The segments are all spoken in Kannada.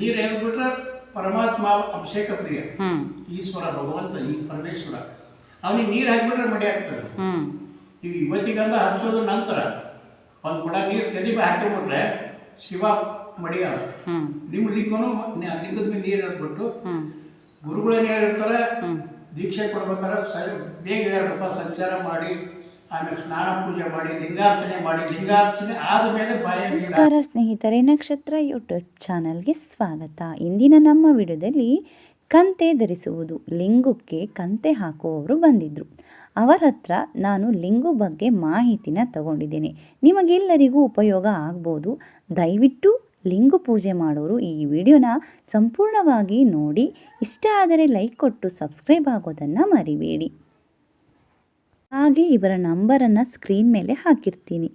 ನೀರು ಹೇಳ್ಬಿಟ್ರೆ ಪರಮಾತ್ಮ ಅಭಿಷೇಕ ಪ್ರಿಯ ಈಶ್ವರ ಭಗವಂತ ಈ ಪರಮೇಶ್ವರ ಅವನಿಗೆ ನೀರು ಹಾಕಿಬಿಟ್ರೆ ಮಡಿ ಆಗ್ತದೆ. ಈಗ ಇವತ್ತಿಗಂದ ಹಚ್ಚೋದ್ರ ನಂತರ ಒಂದು ಕೂಡ ನೀರು ತೆಲಿಬೆ ಹಾಕಿಬಿಟ್ರೆ ಶಿವ ಮಡಿ ಅವ. ನಿಮ್ಮ ಲಿಂಗನು ಲಿಂಗದ ಮೇಲೆ ನೀರು ಹಾಕ್ಬಿಟ್ಟು ಗುರುಗಳೇನು ಹೇಳಿರ್ತಾರೆ, ದೀಕ್ಷೆ ಕೊಡ್ಬೇಕಾದ್ರೆ ಬೇಗ 2 ರೂಪಾಯಿ ಸಂಚಾರ ಮಾಡಿ ಆಮೇಲೆ ಸ್ನಾನ ಪೂಜೆ ಮಾಡಿ ಲಿಂಗಾರ್ಚನೆ ಆದಮೇಲೆ ನಮಸ್ಕಾರ ಸ್ನೇಹಿತರೆ, ನಕ್ಷತ್ರ ಯೂಟ್ಯೂಬ್ ಚಾನಲ್ಗೆ ಸ್ವಾಗತ. ಇಂದಿನ ನಮ್ಮ ವಿಡಿಯೋದಲ್ಲಿ ಕಂತೆ ಧರಿಸುವುದು, ಲಿಂಗಕ್ಕೆ ಕಂತೆ ಹಾಕುವವರು ಬಂದಿದ್ದರು. ಅವರ ಹತ್ರ ನಾನು ಲಿಂಗು ಬಗ್ಗೆ ಮಾಹಿತಿನ ತಗೊಂಡಿದ್ದೇನೆ. ನಿಮಗೆಲ್ಲರಿಗೂ ಉಪಯೋಗ ಆಗ್ಬೋದು. ದಯವಿಟ್ಟು ಲಿಂಗು ಪೂಜೆ ಮಾಡೋರು ಈ ವಿಡಿಯೋನ ಸಂಪೂರ್ಣವಾಗಿ ನೋಡಿ. ಇಷ್ಟ ಆದರೆ ಲೈಕ್ ಕೊಟ್ಟು ಸಬ್ಸ್ಕ್ರೈಬ್ ಆಗೋದನ್ನು ಮರಿಬೇಡಿ. ಹಾಗೆ ಇವರ ನಂಬರನ್ನು ಸ್ಕ್ರೀನ್ ಮೇಲೆ ಹಾಕಿರ್ತೀನಿ.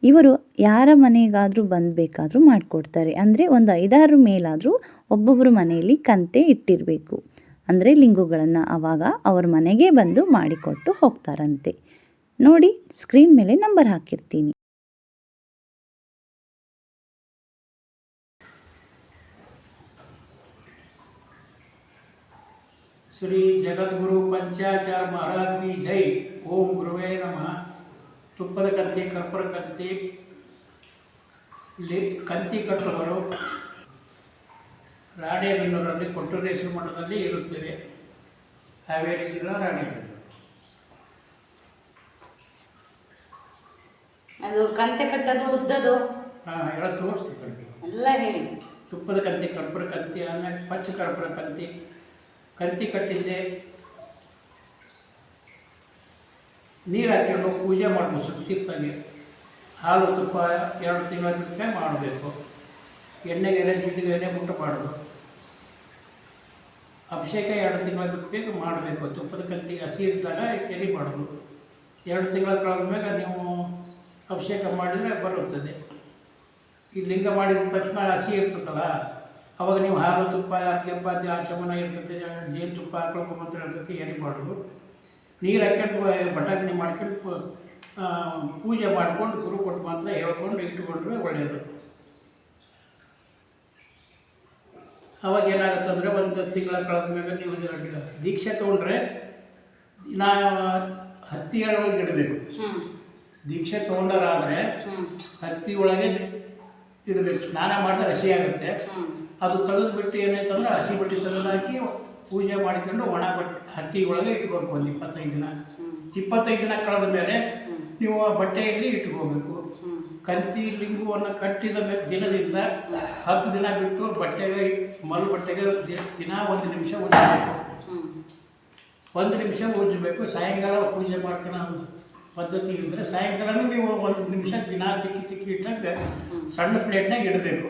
ಇವರು ಯಾರ ಮನೆಗಾದರೂ ಬೇಕಾದರೂ ಮಾಡಿಕೊಡ್ತಾರೆ. ಅಂದರೆ ಒಂದು 5-6 ಮೇಲಾದರೂ ಒಬ್ಬೊಬ್ಬರು ಮನೆಯಲ್ಲಿ ಕಂತೆ ಇಟ್ಟಿರಬೇಕು, ಅಂದರೆ ಲಿಂಗುಗಳನ್ನು. ಆವಾಗ ಅವ್ರ ಮನೆಗೆ ಬಂದು ಮಾಡಿಕೊಟ್ಟು ಹೋಗ್ತಾರಂತೆ. ನೋಡಿ, ಸ್ಕ್ರೀನ್ ಮೇಲೆ ನಂಬರ್ ಹಾಕಿರ್ತೀನಿ. ಶ್ರೀ ಜಗದ್ಗುರು ಪಂಚಾಚಾರ ಮಹಾರಾಜ್ ಕಿ ಜೈ. ಓಂ ಗುರುವೇ ನಮಃ. ತುಪ್ಪದ ಕಂತಿ, ಕರ್ಪೂರ ಕಂತಿ, ಕಂತಿ ಕಟ್ಟುವರು ರಾಣೆಬೆನ್ನೂರಲ್ಲಿ ಕೊಟ್ಟೂರೇಶ್ವರ ಮಠದಲ್ಲಿ ಇರುತ್ತದೆ. ಹಾವೇರಿ ಜಿಲ್ಲಾ ರಾಣೆಬೆನ್ನೂರು. ಅದು ಕಂತೆ ಕಟ್ಟೋದು ಉದ್ದದು ಎಲ್ಲ ತೋರಿಸ್ತಿತ್ತು ಎಲ್ಲ ಹೇಳಿ. ತುಪ್ಪದ ಕಂತಿ, ಕರ್ಪೂರ ಕಂತಿ, ಆಮೇಲೆ ಪಚ್ಚ ಕರ್ಪೂರ ಕಂತಿ ಕಟ್ಟಿದ್ದೆ. ನೀರು ಹಾಕೊಂಡು ಪೂಜೆ ಮಾಡ್ಬೋದು ಸುತ್ತಿರ್ತಾಗೆ. ಹಾಲು ತುಪ್ಪ 2 ತಿಂಗಳ ಬಿಟ್ಟರೆ ಮಾಡಬೇಕು. ಎಣ್ಣೆಗೆರೆ ಜಿಡ್ಡಿಗೆರೆ ಮುಟ್ಟ ಮಾಡೋದು. ಅಭಿಷೇಕ 2 ತಿಂಗಳ ಬಿಟ್ಟು ಮಾಡಬೇಕು. ತುಪ್ಪದ ಕಂತಿಗೆ ಹಸಿ ಇದ್ದಾಗ ಎರಿ ಮಾಡೋದು. 2 ತಿಂಗಳ ಕಳೆದ ಮೇಲೆ ನೀವು ಅಭಿಷೇಕ ಮಾಡಿದರೆ ಬರುತ್ತದೆ. ಈ ಲಿಂಗ ಮಾಡಿದ ತಕ್ಷಣ ಹಸಿ ಇರ್ತದಲ್ಲ, ಅವಾಗ ನೀವು ಹಾಲು ತುಪ್ಪ ಅರ್ಘ್ಯಪಾದ್ಯ ಆಚಮನ ಇರ್ತೈತೆ, ಜೇನುತುಪ್ಪ ಹಾಕೊಳ್ಕೊಂಬಂತ ಇರ್ತೈತಿ, ಎರಿ ಮಾಡೋದು. ನೀರು ಹಾಕ್ಕೊಂಡು ಬಟಾಗ್ನಿ ಮಾಡ್ಕೊಂಡು ಪೂಜೆ ಮಾಡ್ಕೊಂಡು ಗುರು ಕೊಟ್ಟು ಮಾತ್ರ ಹೇಳ್ಕೊಂಡು ಇಟ್ಟುಕೊಂಡ್ರೆ ಒಳ್ಳೆಯದು. ಅವಾಗ ಏನಾಗುತ್ತಂದರೆ 1 ತಿಂಗಳ ಕಳೆದ ಮೇಲೆ ನೀವು ದೀಕ್ಷೆ ತೊಗೊಂಡ್ರೆ ದಿನ ಹತ್ತಿ ಒಳಗೆ ಇಡಬೇಕು. ದೀಕ್ಷೆ ತೊಗೊಂಡರಾದರೆ ಹತ್ತಿ ಒಳಗೆ ಇಡಬೇಕು. ಸ್ನಾನ ಮಾಡಿದ್ರೆ ಹಸಿ ಆಗುತ್ತೆ. ಅದು ತೆಗೆದುಬಿಟ್ಟು ಏನಾಯ್ತಂದ್ರೆ ಹಸಿ ಬಟ್ಟೆ ತೆಗೆದುಹಾಕಿ ಪೂಜೆ ಮಾಡಿಕೊಂಡು ಒಣ ಬಟ್ಟೆ ಹತ್ತಿ ಒಳಗೆ ಇಟ್ಕೋಬೇಕು. ಒಂದು 25 ದಿನ. 25 ದಿನ ಕಳೆದ ಮೇಲೆ ನೀವು ಬಟ್ಟೆಯಲ್ಲಿ ಇಟ್ಕೋಬೇಕು. ಕಂತಿ ಲಿಂಗುವನ್ನು ಕಟ್ಟಿದ ದಿನದಿಂದ 10 ದಿನ ಬಿಟ್ಟು ಬಟ್ಟೆಗೆ ಬಟ್ಟೆಗೆ ದಿನ 1 ನಿಮಿಷ ಉಜ್ಜಬೇಕು. 1 ನಿಮಿಷ ಉಜ್ಜಬೇಕು. ಸಾಯಂಕಾಲ ಪೂಜೆ ಮಾಡ್ಕೊಳ್ಳೋ ಪದ್ಧತಿ ಇದ್ದರೆ ಸಾಯಂಕಾಲನೂ ನೀವು 1 ನಿಮಿಷ ದಿನ ತಿಕ್ಕಿ ಇಟ್ಟಂಗೆ ಸಣ್ಣ ಪ್ಲೇಟ್ನಾಗ ಇಡಬೇಕು.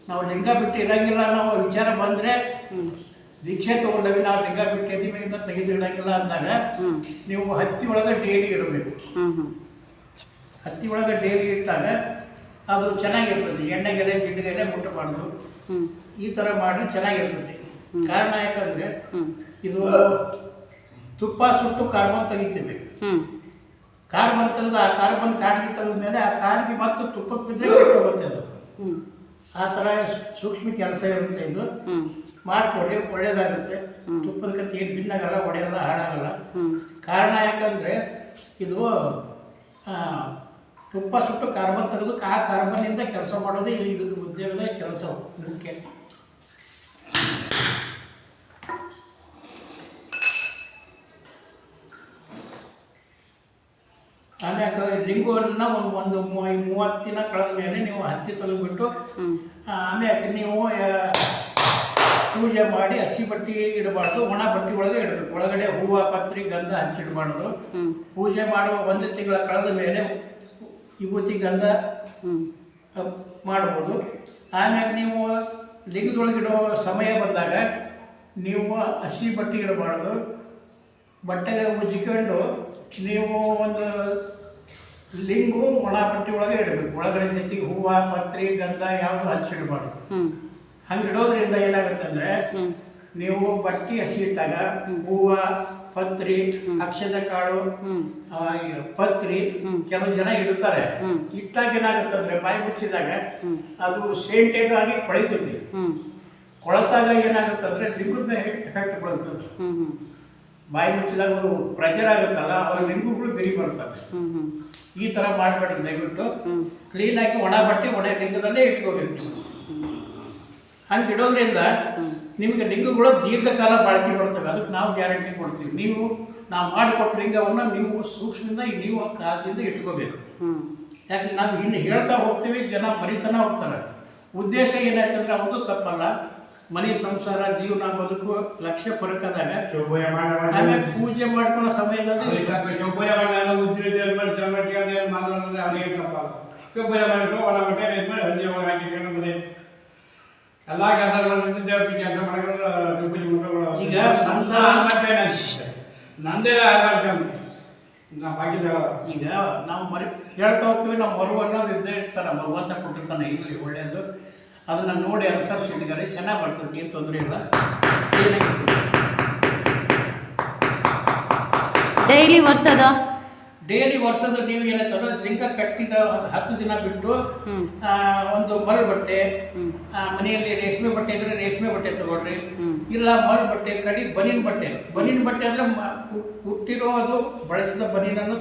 ನಾವು ಲಿಂಗ ಬಿಟ್ಟು ಇರೋಂಗಿಲ್ಲ ನಾವು ವಿಚಾರ ಬಂದರೆ, ದೀಕ್ಷೆ ತೊಗೊಂಡವಿ ನಾವು ಲಿಂಗ ಬಿಟ್ಟು ಎದಿಮೆ ಅಂತ ತೆಗೆದು ಇಡೋಂಗಿಲ್ಲ ಅಂದಾಗ ನೀವು ಹತ್ತಿ ಒಳಗೆ ಡೈಲಿ ಇಡಬೇಕು. ಹತ್ತಿ ಒಳಗೆ ಡೈಲಿ ಇಟ್ಟಾಗ ಅದು ಚೆನ್ನಾಗಿರ್ತದೆ. ಎಣ್ಣೆಗೆರೆ ಜಿಡ್ಡಿಗೆರೆ ಮುಟ್ಟಬಾರ್ದು. ಈ ಥರ ಮಾಡಿ ಚೆನ್ನಾಗಿರ್ತದೆ. ಕಾರಣ ಯಾಕಂದರೆ ಇದು ತುಪ್ಪ ಸುಟ್ಟು ಕಾರ್ಬನ್ ತೆಗಿತೀವಿ. ಕಾರ್ಬನ್ ತೆಗೆದು ಆ ಕಾರ್ಬನ್ ಕಾಡಿಗೆ ತೆಗೆದ ಮೇಲೆ ಆ ಕಾಡಿಗೆ ಮತ್ತು ತುಪ್ಪಕ್ಕೆ ಬಿದ್ದರೆ ಹೋಗುತ್ತೆ ಅದು. ಆ ಥರ ಸೂಕ್ಷ್ಮ ಕೆಲಸ ಇರುತ್ತೆ. ಇದು ಮಾಡಿಕೊಡಿ, ಒಳ್ಳೆಯದಾಗುತ್ತೆ. ತುಪ್ಪದ ಕಂತೆ ಏನು ಭಿನ್ನಾಗಲ್ಲ, ಒಡೆಯಲ್ಲ, ಹಾಳಾಗಲ್ಲ. ಕಾರಣ ಯಾಕಂದರೆ ಇದು ತುಪ್ಪ ಸುಟ್ಟು ಕಾರ್ಬನ್ ತೆಗೆದು ಆ ಕಾರ್ಬನ್ನಿಂದ ಕೆಲಸ ಮಾಡೋದು ಇದು ಉದ್ಯೋಗದ ಕೆಲಸ ಮುಖ್ಯ. ಆಮ್ಯಾಗ ಲಿಂಗವನ್ನು ಒಂದು 30 ದಿನ ಕಳೆದ ಮೇಲೆ ನೀವು ಹತ್ತಿ ತೆಗೆದುಬಿಟ್ಟು ಆಮ್ಯಾಗ ನೀವು ಪೂಜೆ ಮಾಡಿ ಹಸಿ ಬಟ್ಟೆ ಇಡಬಾರ್ದು, ಒಣ ಬಟ್ಟೆ ಒಳಗೆ ಇಡಬೇಕು. ಒಳಗಡೆ ಹೂವು ಪತ್ರಿ ಗಂಧ ಹಚ್ಚಿಡಬಾರ್ದು. ಪೂಜೆ ಮಾಡುವ 1 ತಿಂಗಳ ಕಳೆದ ಮೇಲೆ ವಿಭೂತಿ ಗಂಧ ಮಾಡ್ಬೋದು. ಆಮ್ಯಾಗ ನೀವು ಲಿಂಗದೊಳಗಿಡೋ ಸಮಯ ಬಂದಾಗ ನೀವು ಹಸಿ ಬಟ್ಟೆ ಇಡಬಾರ್ದು. ಬಟ್ಟೆಗೆ ಉಜ್ಜಿಕೊಂಡು ನೀವು ಒಂದು ಲಿಂಗು ಒಣ ಬಟ್ಟೆ ಒಳಗೆ ಇಡಬೇಕು. ಒಳಗಡೆ ಜೊತೆಗೆ ಹೂವು ಪತ್ರಿ ಗಂಧ ಯಾವುದು ಹಚ್ಚಿಡಬಾರ್ದು. ಹಂಗೆ ಇಡೋದ್ರಿಂದ ಏನಾಗುತ್ತೆ ಅಂದರೆ ನೀವು ಬಟ್ಟೆ ಹಸಿ ಇಟ್ಟಾಗ ಹೂವು ಪತ್ರಿ, ಅಕ್ಷತೆ ಕಾಳು, ಪತ್ರಿ ಕೆಲವು ಜನ ಇಡ್ತಾರೆ. ಇಟ್ಟಾಗ ಏನಾಗುತ್ತಂದ್ರೆ ಬಾಯಿ ಮುಚ್ಚಿದಾಗ ಅದು ಸೇಂಟೆಡ್ ಆಗಿ ಕೊಳಿತೈತಿ. ಕೊಳತಾಗ ಏನಾಗುತ್ತಂದ್ರೆ ಲಿಂಗದ ಮೇಲೆ ಎಫೆಕ್ಟ್ ಬೀಳುತ್ತದೆ. ಬಾಯಿ ಮುಚ್ಚಿದಾಗ ಅದು ಪ್ರೆಷರ್ ಆಗುತ್ತಲ್ಲ, ಅವಾಗ ಲಿಂಗುಗಳು ಬಿರಿ ಬರ್ತವೆ. ಈ ಥರ ಮಾಡಿಬಿಟ್ರೆ ದಯವಿಟ್ಟು ಕ್ಲೀನಾಗಿ ಒಣ ಬಟ್ಟೆ ಒಣ ಲಿಂಗದಲ್ಲೇ ಇಟ್ಕೋಬೇಕು. ಹಂಗೆ ಇಡೋದ್ರಿಂದ ನಿಮಗೆ ಲಿಂಗಗಳು ದೀರ್ಘಕಾಲ ಬಾಳಿಕೆ ಬರ್ತವೆ. ಅದಕ್ಕೆ ನಾವು ಗ್ಯಾರಂಟಿ ಕೊಡ್ತೀವಿ. ನಾವು ಮಾಡಿಕೊಟ್ಟ ಲಿಂಗವನ್ನು ನೀವು ಸೂಕ್ಷ್ಮದಿಂದ ನೀವು ಕಾಳಜಿಯಿಂದ ಇಟ್ಕೋಬೇಕು. ಯಾಕೆ ನಾವು ಇನ್ನು ಹೇಳ್ತಾ ಹೋಗ್ತೀವಿ, ಜನ ಬರಿತಾನ ಹೋಗ್ತಾರೆ. ಉದ್ದೇಶ ಏನಾಯ್ತಂದ್ರೆ ಅವ್ರದ್ದು ತಪ್ಪಲ್ಲ. ಮನೆ ಸಂಸಾರ ಜೀವನ ಬದುಕು ಲಕ್ಷ್ಯ ಪರಕದಾಗ ಆಮೇಲೆ ಪೂಜೆ ಮಾಡ್ಕೊಳ್ಳೋ ಸಮಯದಲ್ಲಿ ಈಗ ಸಂಸಾರ ನಂದೇ ಈಗ ನಾವು ಹೇಳ್ತಾ ಹೋಗ್ತೀವಿ. ನಾವು ಮರು ಅನ್ನೋದು ಇದ್ದೇ ಇರ್ತಾನೆ, ಭಗವಂತ ಕೊಟ್ಟಿರ್ತಾನೆ. ಇರಲಿ ಒಳ್ಳೆಯದು, ಅದನ್ನು ನೋಡಿ ಅನುಸರಿಸಿದ್ದಾರೆ, ಚೆನ್ನಾಗಿ ಬರ್ತದೆ, ಏನು ತೊಂದರೆ ಇಲ್ಲ. ಡೈಲಿ ಒರೆಸೋದು ನೀವು ಏನಂತಂದ್ರೆ ಲಿಂಗ ಕಟ್ಟಿದ 10 ದಿನ ಬಿಟ್ಟು ಒಂದು ಮರಳು ಬಟ್ಟೆ, ಮನೆಯಲ್ಲಿ ರೇಷ್ಮೆ ಬಟ್ಟೆ ಇದ್ರೆ ರೇಷ್ಮೆ ಬಟ್ಟೆ ತಗೊಳ್ರಿ. ಇಲ್ಲ ಮರಳು ಬಟ್ಟೆ, ಕಡಿ ಬನೀನ್ ಬಟ್ಟೆ ಅಂದ್ರೆ ಹುಟ್ಟಿರೋ ಅದು ಬಳಸಿದ ಬನೀನನ್ನು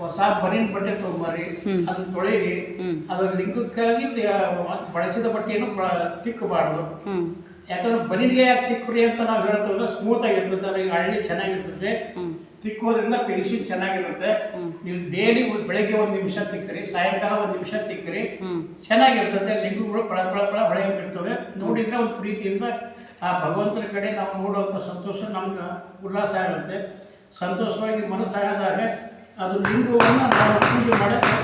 ಹೊಸ ಬನೀನ್ ಬಟ್ಟೆ ತಗೊಂಬರ್ರಿ, ಅದನ್ನ ತೊಳೆಯಿರಿ. ಅದ್ರ ಲಿಂಗಕ್ಕಾಗಿ ಬಳಸಿದ ಬಟ್ಟೆಯನ್ನು ತಿಕ್ಕಬಾರ್ದು. ಯಾಕಂದ್ರೆ ಬನೀನ್ಗೆ ಯಾಕೆ ತಿಕ್ಕರಿ ಅಂತ ನಾವು ಹೇಳ್ತೀವಲ್ಲ, ಸ್ಮೂತ್ ಆಗಿರ್ತದೆ, ಈಗ ಹಳ್ಳಿ ಚೆನ್ನಾಗಿರ್ತದೆ. ತಿಕ್ಕೋದ್ರಿಂದ ಫಿನಿಶಿಂಗ್ ಚೆನ್ನಾಗಿರುತ್ತೆ. ನೀವು ಡೈಲಿ ಬೆಳಗ್ಗೆ 1 ನಿಮಿಷ ತಿಕ್ಕರಿ, ಸಾಯಂಕಾಲ 1 ನಿಮಿಷ ತಿಕ್ಕರಿ, ಚೆನ್ನಾಗಿರ್ತದೆ. ಲಿಂಗಗಳು ಪಳ ಹೊಳೆಯಾಗಿರ್ತವೆ. ನೋಡಿದ್ರೆ ಒಂದು ಪ್ರೀತಿಯಿಂದ ಆ ಭಗವಂತನ ಕಡೆ ನಾವು ನೋಡುವಂಥ ಸಂತೋಷ ನಮ್ಗೆ ಉಲ್ಲಾಸ ಆಗುತ್ತೆ. ಸಂತೋಷವಾಗಿ ಮನಸ್ಸಾದಾಗ ಅದು ಲಿಂಗವನ್ನು ನಾವು ಪೂಜೆ ಮಾಡೋಕ್ಕೆ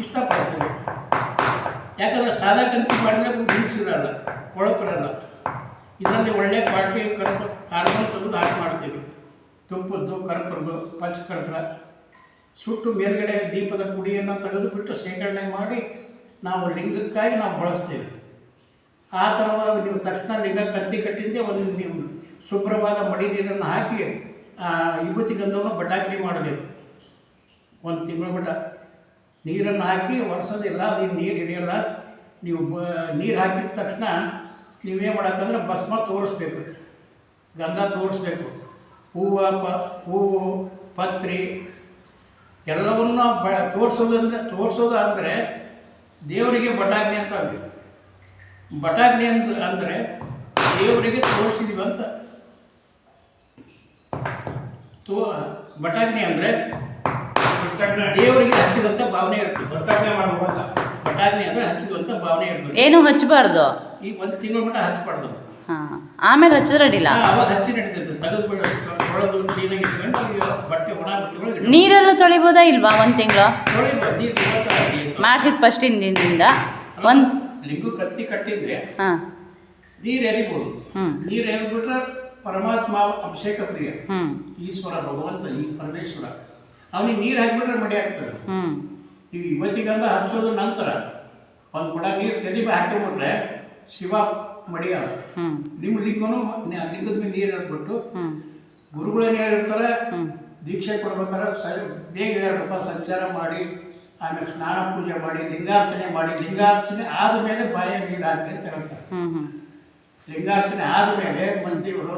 ಇಷ್ಟಪಡ್ತೀವಿ. ಯಾಕಂದರೆ ಸಾದಾ ಕಂತಿ ಮಾಡಿದರೆ ಹಿಂಸಿರಲ್ಲ, ಕೊಳಪಿರಲ್ಲ. ಇದರಲ್ಲಿ ಒಳ್ಳೆ ಕ್ವಾಲಿಟಿ ಕಾರ್ಬನ್ ತೆಗೆದು ಹಾಕಿ ಮಾಡ್ತೀವಿ. ತುಪ್ಪದ್ದು, ಕರ್ಪೂರದ್ದು, ಪಂಚಕರ್ಪೂರ ಸುಟ್ಟು ಮೇಲ್ಗಡೆ ದೀಪದ ಪುಡಿಯನ್ನು ತೆಗೆದು ಬಿಟ್ಟು ಶೇಖರಣೆ ಮಾಡಿ ನಾವು ಲಿಂಗಕ್ಕಾಗಿ ನಾವು ಬಳಸ್ತೀವಿ. ಆ ಥರವಾಗಿ ನೀವು ತಕ್ಷಣ ಲಿಂಗ ಕಂತಿ ಕಟ್ಟಿದ್ದೆ ಒಂದು ನೀವು ಶುಭ್ರವಾದ ಮಡಿ ನೀರನ್ನು ಹಾಕಿ ವಿಭೂತಿ ಗಂಧವನ್ನು ಬಟಾಕಿ ಮಾಡಬೇಕು. 1 ತಿಂಗಳ ಮಟ್ಟ ನೀರನ್ನು ಹಾಕಿ ಒರೆಸೋದಿಲ್ಲ, ಅದು ನೀರು ಹಿಡಿಯೋಲ್ಲ. ನೀವು ನೀರು ಹಾಕಿದ ತಕ್ಷಣ ನೀವೇನು ಮಾಡೋಕ್ಕಂದ್ರೆ ಭಸ್ಮ ತೋರಿಸ್ಬೇಕು, ಗಂಧ ತೋರಿಸ್ಬೇಕು. ಹೂವು, ಪತ್ರಿ ಎಲ್ಲವನ್ನು ತೋರಿಸೋದು ಅಂದರೆ ದೇವರಿಗೆ ಬಟಾಗ್ನಿ ಅಂತ ಆಗಬೇಕು. ಬಟಾಗ್ನಿ ಅಂದರೆ ದೇವರಿಗೆ ತೋರಿಸಿದೀವಿ ಅಂತ. ಬಟಾಗ್ನಿ ಅಂದರೆ ದೇವರಿಗೆ ಹಚ್ಚಿದಂಥ ಭಾವನೆ ಇರ್ತದೆ. ಬಟಾಗ್ನಿ ಅಂದರೆ ಹಚ್ಚಿದಂಥ ಭಾವನೆ ಇರ್ತದೆ. ಏನು ಹಚ್ಚಬಾರ್ದು, ಈಗ 1 ತಿಂಗಳ ಮಟ್ಟ ಹಚ್ಚಬಾರ್ದು. ಆಮೇಲೆ ಹಚ್ಚಿದ್ರೆ ಅಡ್ಡಿಲ್ಲ. ಅವಾಗ ಹಚ್ಚಿ ನಡೀತೈತೆ. ತೆಗೆದು ತೊಳೆದು ಕ್ಲೀನಾಗಿ ಇಟ್ಕೊಂಡು ಬಟ್ಟೆ ಒಣ ಬಟ್ಟೆಗಳು ನೀರೆಲ್ಲ ತೊಳಿಬೋದಾ ಇಲ್ವಾ? 1 ತಿಂಗಳು ತೊಳಿಬೋದು. ನೀರು ಮಾಡಿಸಿದ ಫಸ್ಟಿನ ದಿನದಿಂದ ಒಂದು ಲಿಂಗು ಕತ್ತಿ ಕಟ್ಟಿದ್ರೆ ನೀರು ಎರಿಬೋದು. ನೀರು ಎರಿಬಿಟ್ರೆ ಪರಮಾತ್ಮ ಅಭಿಷೇಕ ಪ್ರಿಯ ಈಶ್ವರ ಭಗವಂತ, ಈ ಪರಮೇಶ್ವರ, ಅವನಿಗೆ ನೀರು ಹಾಕಿಬಿಟ್ರೆ ಮಡಿ ಆಗ್ತದೆ. ನೀವು ಇವತ್ತಿಗಂದ ಹಚ್ಚೋದು ನಂತರ 1 ಕೊಡ ನೀರು ತಲೆ ಹಾಕಿಬಿಟ್ರೆ ಶಿವ ಮಡಿ ಅದ. ನಿಮ್ಮ ಲಿಂಗನು ಲಿಂಗದ ಮೇಲೆ ನೀರು ಹಾಕ್ಬಿಟ್ಟು ಗುರುಗಳೇನು ಹೇಳಿರ್ತಾರೆ, ದೀಕ್ಷೆ ಕೊಡ್ಬೇಕಾದ್ರೆ ಬೇಗ 2 ರೂಪಾಯಿ ಸಂಚಾರ ಮಾಡಿ, ಆಮೇಲೆ ಸ್ನಾನ ಪೂಜೆ ಮಾಡಿ, ಲಿಂಗಾರ್ಚನೆ ಆದಮೇಲೆ ಬಾಯ ನೀರು ಹಾಕಿ ಅಂತ ಹೇಳ್ತಾರೆ. ಲಿಂಗಾರ್ಚನೆ ಆದಮೇಲೆ ಮಂದಿಯವರು,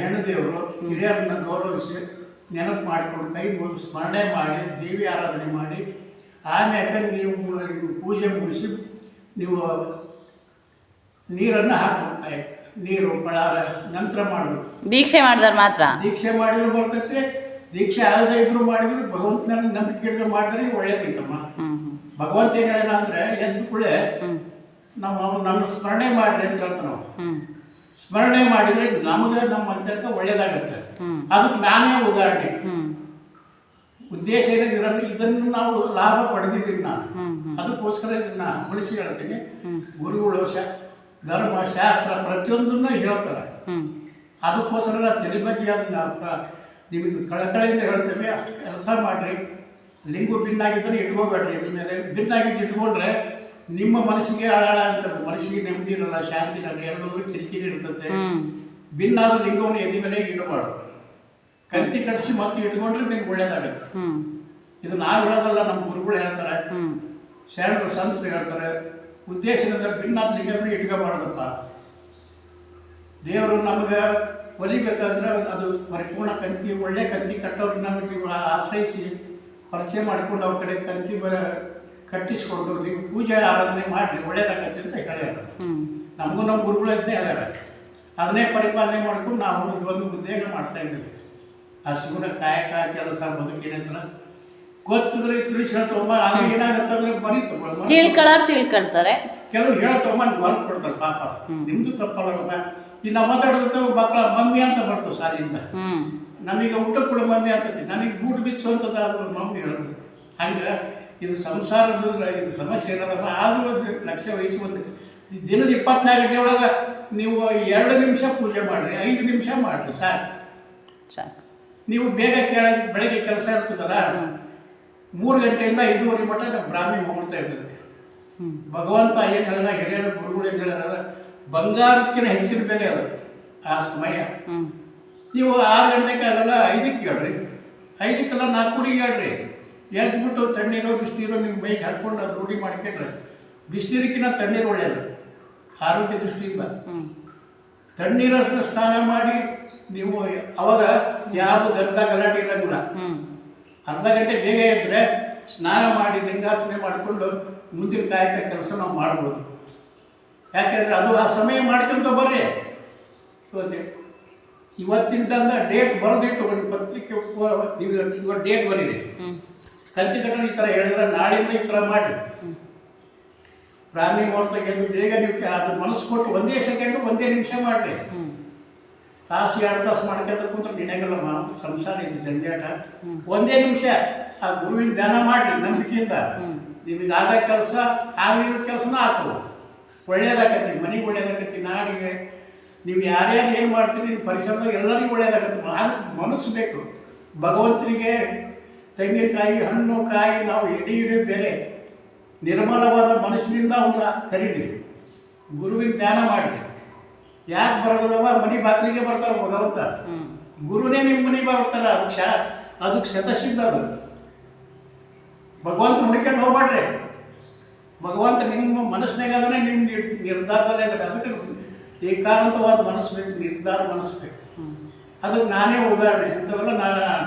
ಹೆಣ್ಣು ದೇವರು, ಹಿರಿಯರನ್ನ ಗೌರವಿಸಿ ನೆನಪು ಮಾಡಿಕೊಂಡು ಕೈ ಮುಗಿದು ಸ್ಮರಣೆ ಮಾಡಿ ದೇವಿ ಆರಾಧನೆ ಮಾಡಿ ಆಮೇಲೆ ನೀವು ಪೂಜೆ ಮುಗಿಸಿ ನೀವು ನೀರನ್ನು ಹಾಕಬೇಕು. ನೀರು ಪಳಾರ ನಂತರ ಮಾಡಬೇಕು. ದೀಕ್ಷೆ ಮಾಡಿದ್ರೆ ಮಾತ್ರ. ದೀಕ್ಷೆ ಮಾಡಿದ್ರು ಬರ್ತೈತೆ, ದೀಕ್ಷೆ ಆಗದೇ ಇದ್ರು ಮಾಡಿದ್ರು ಭಗವಂತನ ನಂಬಿಕೆ ಇಟ್ಟು ಮಾಡಿದ್ರೆ ಒಳ್ಳೇದೈತಮ್ಮ. ಭಗವಂತ ಏನು ಹೇಳ ಅಂದರೆ ಎದ್ದು ಕೂಡಲೇ ನಾವು ನನ್ನ ಸ್ಮರಣೆ ಮಾಡಿರಿ ಅಂತ ಹೇಳ್ತಾ ನಾವು ಸ್ಮರಣೆ ಮಾಡಿದರೆ ನಮಗೆ ನಮ್ಮ ಅಂತರ್ಕ ಒಳ್ಳೇದಾಗತ್ತೆ. ಅದಕ್ಕೆ ನಾನೇ ಉದಾಹರಣೆ. ಉದ್ದೇಶ ಏನಿದೆ, ಇದನ್ನು ನಾವು ಲಾಭ ಪಡೆದಿದ್ದೀನಿ ನಾನು. ಅದಕ್ಕೋಸ್ಕರ ಇದನ್ನ ಉಳಿಸಿ ಹೇಳ್ತೀನಿ. ಗುರುಗಳು ಧರ್ಮ ಶಾಸ್ತ್ರ ಪ್ರತಿಯೊಂದನ್ನು ಹೇಳ್ತಾರೆ. ಅದಕ್ಕೋಸ್ಕರ ತಲೆ ಬಗ್ಗೆ ಅದನ್ನ ನಿಮಗೆ ಕಳಕಳಿಯಿಂದ ಹೇಳ್ತೇವೆ. ಅಷ್ಟು ಕೆಲಸ ಮಾಡಿರಿ. ಲಿಂಗು ಭಿನ್ನಾಗಿದ್ದರೆ ಇಟ್ಕೋಬೇಡ್ರಿ. ಇದ್ರ ಮೇಲೆ ಭಿನ್ನಾಗಿದ್ದು ಇಟ್ಕೊಂಡ್ರೆ ನಿಮ್ಮ ಮನಸ್ಸಿಗೆ ಹಾಳಾಳ ಅಂತದೆ, ಮನಸ್ಸಿಗೆ ನೆಮ್ಮದಿ ಇರಲ್ಲ, ಶಾಂತಿ ಇರಲ್ಲ, ಎಲ್ಲರೂ ಕಿರಿಕಿರಿ ಇರ್ತದೆ. ಭಿನ್ನಾದ ಲಿಂಗವನ್ನು ಎದೆ ಮೇಲೆ ಇಡಬಾರ್ದು. ಕಂತಿ ಕಟ್ಟಿಸಿ ಮತ್ತೆ ಇಟ್ಕೊಂಡ್ರೆ ನಿಮ್ಗೆ ಒಳ್ಳೇದಾಗುತ್ತೆ. ಇದು ನಾವು ಹೇಳೋದಲ್ಲ, ನಮ್ಮ ಗುರುಗಳು ಹೇಳ್ತಾರೆ, ಶರಣರು ಸಂತರು ಹೇಳ್ತಾರೆ. ಉದ್ದೇಶದಿಂದ ಭಿನ್ನಾದ ಲಿಂಗವನ್ನು ಇಟ್ಕೋಬಾರ್ದಪ್ಪ. ದೇವರು ನಮಗೆ ಒಲಿಬೇಕಾದ್ರೆ ಅದು ಪರಿಪೂರ್ಣ ಕಂತಿ, ಒಳ್ಳೆ ಕಂತಿ ಕಟ್ಟೋರನ್ನ ನೀವು ಆಶ್ರಯಿಸಿ ಪರಿಚಯ ಮಾಡಿಕೊಂಡು ಅವ್ರ ಕಡೆ ಕಂತಿ ಕಟ್ಟಿಸ್ಕೊಂಡು ನೀವು ಪೂಜೆ ಆರಾಧನೆ ಮಾಡಿರಿ, ಒಳ್ಳೇದಾಗತ್ತೆ ಅಂತ ಹೇಳ್ಯಾರ. ನಮಗೂ ನಮ್ಮ ಗುರುಗಳು ಅಂತ ಹೇಳ್ಯಾರ. ಅದನ್ನೇ ಪರಿಪಾಲನೆ ಮಾಡ್ಕೊಂಡು ನಾವು ಒಂದು ಉದ್ಯೋಗ ಮಾಡ್ತಾ ಇದ್ದೀವಿ. ಆ ಶಿವನ ಕಾಯಕ ಕೆಲಸ ಬದುಕಿನ ಗೊತ್ತಿದ್ರೆ ತಿಳಿಸಿ ಹೇಳ್ತವಮ್ಮ. ಅದು ಏನಾಗತ್ತಂದ್ರೆ ತಿಳ್ಕೊಳ್ತಾರೆ. ಕೆಲವು ಹೇಳ್ತವಮ್ಮ ಮರ್ತು ಕೊಡ್ತಾರೆ ಪಾಪ. ನಿಮ್ದು ತಪ್ಪಲ್ಲ. ಈ ನಾವು ಮಾತಾಡೋದು ಮಕ್ಕಳ ಮಮ್ಮಿ ಅಂತ ಬರ್ತವೆ ಶಾಲೆಯಿಂದ. ನಮಗೆ ಊಟ ಕೂಡ ಮಮ್ಮಿ ಆಗ್ತೈತಿ, ನನಗೆ ಬೂಟ್ ಬಿಚ್ಚುವಂಥದ್ದು ಮಮ್ಮಿ ಹೇಳ್ತದೆ. ಹಂಗೆ ಇದು ಸಂಸಾರದ ಇದು ಸಮಸ್ಯೆ ಇರೋದಮ್ಮ. ಆದರೂ ಲಕ್ಷ್ಯ ವಹಿಸುವಂತೆ ದಿನದ 24 ಗಂಟೆ ಒಳಗೆ ನೀವು 2 ನಿಮಿಷ ಪೂಜೆ ಮಾಡಿರಿ, 5 ನಿಮಿಷ ಮಾಡಿರಿ ಸಾಕು. ನೀವು ಬೇಗ ಬೆಳಗ್ಗೆ ಕೆಲಸ ಇರ್ತದಲ್ಲ, 3 ಗಂಟೆಯಿಂದ 5:30 ಮಟ್ಟ ನಾವು ಬ್ರಾಹ್ಮಿ ಮುಹೂರ್ತ ಇರ್ತೈತಿ. ಭಗವಂತ ಏನು ಹೇಳಿದ, ಹಿರಿಯರ ಗುರುಗಳು ಏನು ಹೇಳಿದ, ಬಂಗಾರಕ್ಕಿಂತ ಹೆಚ್ಚಿನ ಬೆಲೆ ಅದು ಆ ಸಮಯ. ನೀವು 6 ಗಂಟೆಗೆ ಅಲ್ಲ 5ಕ್ಕೆ ಹೇಳ್ರಿ, 5ಕ್ಕೆಲ್ಲ 4:30 ಹೇಳ್ರಿ. ಎದ್ಬಿಟ್ಟು ತಣ್ಣೀರು ಬಿಸಿನೀರು ನಿಮ್ಮ ಮೈಗೆ ಹಾಕ್ಕೊಂಡು ಅದು ರೂಢಿ ಮಾಡ್ಕೊಂಡ್ರೆ ಬಿಸಿನೀರಿಗಿಂತ ತಣ್ಣೀರು ಒಳ್ಳೆಯದು ಆರೋಗ್ಯ ದೃಷ್ಟಿಯಿಂದ. ತಣ್ಣೀರನ್ನು ಸ್ನಾನ ಮಾಡಿ ನೀವು ಅವಾಗ ಯಾವುದು ಗಲಾಟೆ ಇರೋಂಗಿಲ್ಲ. ಅರ್ಧ ಗಂಟೆ ಬೇಗ ಇದ್ದರೆ ಸ್ನಾನ ಮಾಡಿ ಲಿಂಗಾರ್ಚನೆ ಮಾಡಿಕೊಂಡು ಮುಂದಿನ ಕಾಯಕ ಕೆಲಸ ನಾವು ಮಾಡ್ಬೋದು. ಯಾಕೆಂದರೆ ಅದು ಆ ಸಮಯ ಮಾಡ್ಕೊಂತ ಬರ್ರಿ. ಇವತ್ತಿಂದ ಡೇಟ್ ಬರೆದಿಟ್ಟು ಒಂದು ಪತ್ರಿಕೆ ನೀವು ಡೇಟ್ ಬರೀರಿ. ಕಂತಿ ಕಟ್ಟೋದು ಈ ಥರ ಹೇಳಿದ್ರೆ ನಾಳೆಯಿಂದ ಈ ಥರ ಮಾಡಿರಿ. ಬ್ರಾಹ್ಮಿ ಮುಹೂರ್ತ ಗೆದ್ದು ಬೇಗ ನೀವು ಅದು ಮನಸ್ಸು ಕೊಟ್ಟು 1 ಸೆಕೆಂಡು 1 ನಿಮಿಷ ಮಾಡಿರಿ. ತಾಸು 2 ತಾಸು ಮಾಡ್ಕೊಂತ ಕೂತ್ರೆ ನಡೆಯಲ್ಲ. ಸಂಸಾರ ಇದು ಜಂಜಾಟ. 1 ನಿಮಿಷ ಆ ಗುರುವಿನ ಧ್ಯಾನ ಮಾಡಿರಿ ನಂಬಿಕೆಯಿಂದ. ನಿಮಗೆ ಆಗ ಕೆಲಸ ಆಗಲಿಲ್ಲ ಕೆಲಸನ ಹಾಕೋದು ಒಳ್ಳೇದಾಗತ್ತೆ, ಮನೆಗೆ ಒಳ್ಳೇದಾಗತ್ತೆ, ನಾಡಿಗೆ ನೀವು ಯಾರ್ಯಾರು ಏನು ಮಾಡ್ತೀರಿ ನಿಮ್ಮ ಪರಿಸರದಾಗ ಎಲ್ಲರಿಗೂ ಒಳ್ಳೇದಾಗತ್ತೆ. ಅದಕ್ಕೆ ಮನಸ್ಸು ಬೇಕು. ಭಗವಂತನಿಗೆ ತೆಂಗಿನಕಾಯಿ, ಹಣ್ಣು, ಕಾಯಿ ನಾವು ಹಿಡಿಯೋದು ಬೇರೆ. ನಿರ್ಮಲವಾದ ಮನಸ್ಸಿನಿಂದ ಒಂದು ಕರೀರಿ, ಗುರುವಿನ ಧ್ಯಾನ ಮಾಡಿರಿ. ಯಾಕೆ ಬರೋದಿಲ್ಲವ, ಮನೆ ಬಾಗಿಲಿಗೆ ಬರ್ತಾರೆ ಭಗವಂತ. ಗುರುನೇ ನಿಮ್ಮ ಮನೆ ಬರ್ತಾರೆ. ಅದಕ್ಕೆ ಶತಸಿದ್ಧ. ಅದು ಭಗವಂತ ಹುಡ್ಕೊಂಡು ಹೋಗ್ಬೇಡ್ರಿ. ಭಗವಂತ ನಿಮ್ಮ ಮನಸ್ಸಿನಾಗ ಅದನ್ನೇ ನಿಮ್ಮ ನಿರ್ಧಾರದಲ್ಲೇ ಇದ್ದಾರೆ. ಅದಕ್ಕೆ ಏಕಾಂತವಾದ ಮನಸ್ಸು ಬೇಕು, ನಿರ್ಧಾರ ಮನಸ್ಸು ಬೇಕು. ಅದಕ್ಕೆ ನಾನೇ ಉದಾಹರಣೆ. ಇಂಥವೆಲ್ಲ